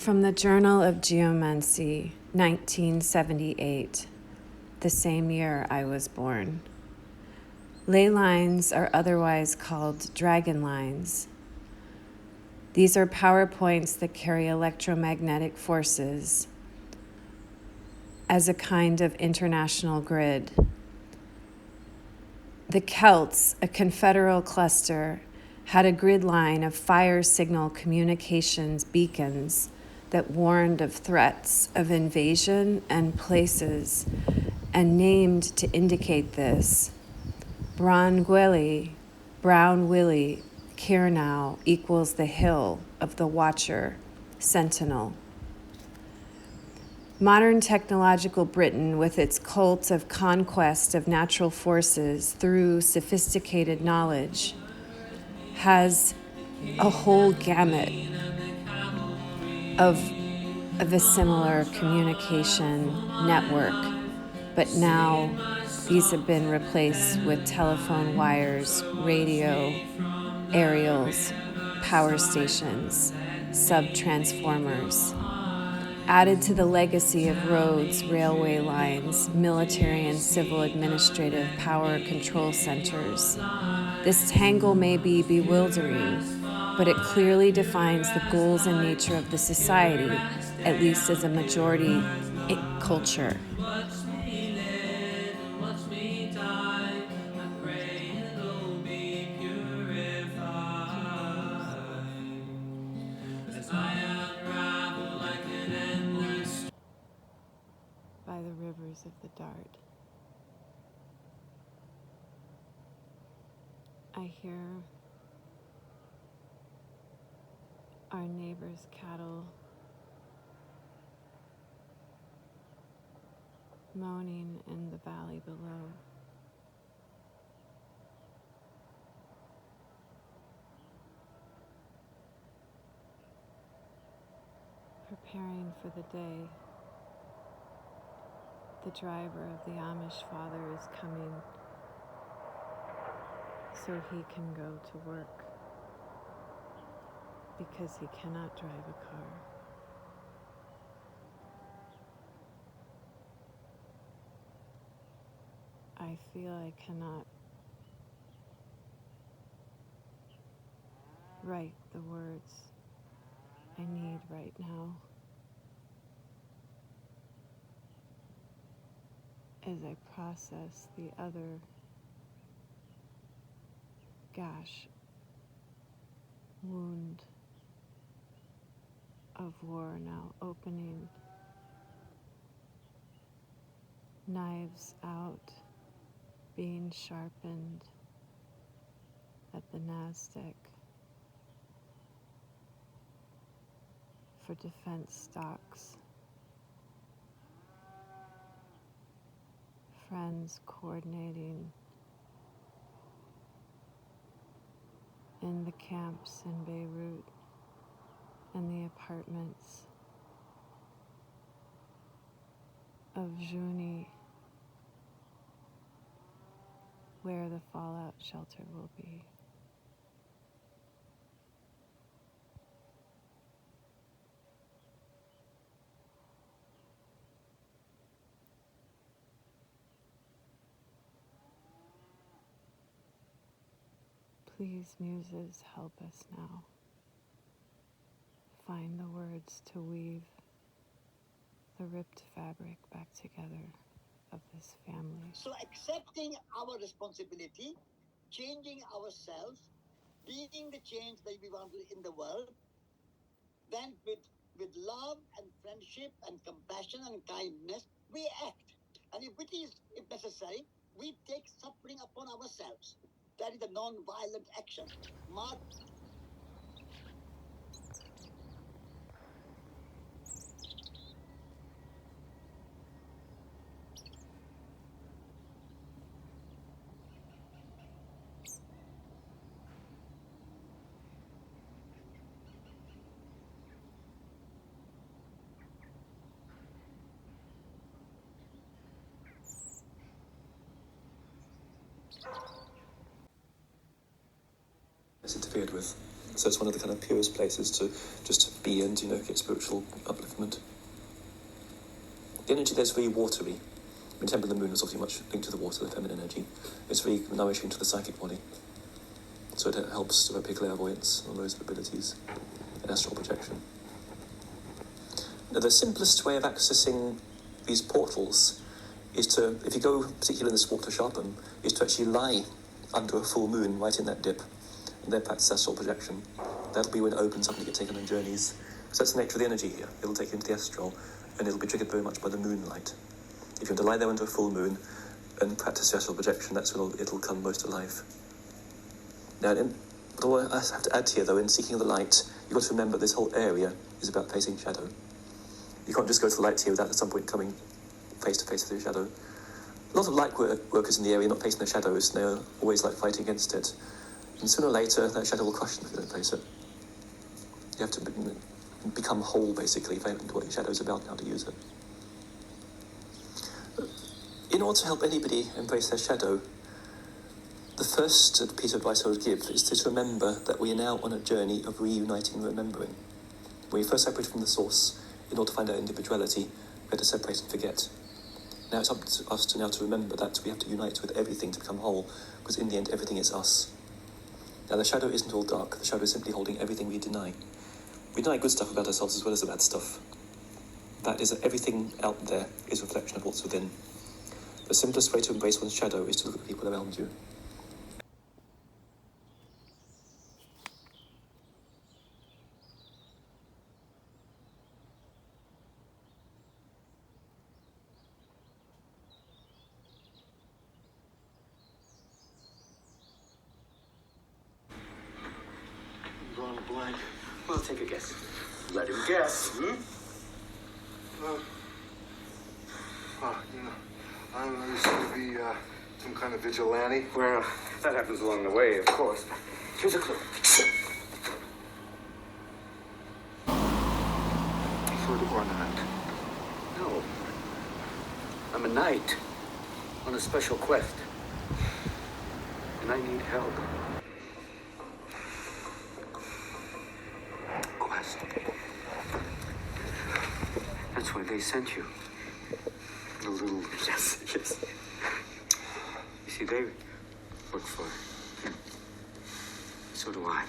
From the Journal of Geomancy, 1978, the same year I was born. Ley lines are otherwise called dragon lines. These are power points that carry electromagnetic forces as a kind of international grid. The Celts, a confederal cluster, had a grid line of fire signal communications beacons that warned of threats of invasion and places, and named to indicate this. Brangweli, Brown Willie, Kirnow equals the hill of the watcher, sentinel. Modern technological Britain, with its cult of conquest of natural forces through sophisticated knowledge, has a whole gamut of a similar communication network, but now these have been replaced with telephone wires, radio, aerials, power stations, sub-transformers. Added to the legacy of roads, railway lines, military and civil administrative power control centers. This tangle may be bewildering, but it clearly defines the goals and nature of the society, at least as a majority culture. By the rivers of the Dart, I hear our neighbors' cattle moaning in the valley below. Preparing for the day. The driver of the Amish father is coming so he can go to work because he cannot drive a car. I feel I cannot write the words I need right now as I process the other gash, wound of war now opening, knives out, being sharpened at the NASDAQ for defense stocks. Friends coordinating in the camps in Beirut and the apartments of Juni, where the fallout shelter will be. Please, muses, help us now. Find the words to weave the ripped fabric back together of this family. So accepting our responsibility, changing ourselves, being the change that we want in the world, then with love and friendship and compassion and kindness, we act. And if necessary, we take suffering upon ourselves. That is a non-violent action. It's interfered with. So it's one of the kind of purest places to just be and, get spiritual upliftment. The energy there is very watery. The Temple of the Moon is obviously much linked to the water, the feminine energy. It's very nourishing to the psychic body. So it helps develop clairvoyance and those abilities and astral projection. Now, the simplest way of accessing these portals is to, if you go particularly in this water sharpen, is to actually lie under a full moon right in that dip and then practice astral projection. That'll be when it opens up and you get taken on journeys. So that's the nature of the energy here. It'll take you into the astral and it'll be triggered very much by the moonlight. If you want to lie there under a full moon and practice astral projection, that's when it'll come most alive. Now, what I have to add here, though, in seeking the light, you've got to remember this whole area is about facing shadow. You can't just go to the light here without at some point coming face to face with your shadow. A lot of light workers in the area are not facing their shadows, and they're always fighting against it. And sooner or later, that shadow will crush them if you don't face it. You have to become whole, basically, if you know what your shadow is about and how to use it. In order to help anybody embrace their shadow, the first piece of advice I would give is to remember that we are now on a journey of reuniting and remembering. When we first separated from the source, in order to find our individuality, we had to separate and forget. Now it's up to us to remember that we have to unite with everything to become whole, because in the end, everything is us. Now the shadow isn't all dark, the shadow is simply holding everything we deny. We deny good stuff about ourselves as well as the bad stuff. That is that everything out there is a reflection of what's within. The simplest way to embrace one's shadow is to look at the people around you. Blind. Well, take a guess. Let him guess, I don't know, you seem to be some kind of vigilante. Well, that happens along the way, of course. Here's a clue. Sort of ornament. No. I'm a knight on a special quest. And I need help. Quest. That's why they sent you. The little... Yes. You see, they look for him. So do I.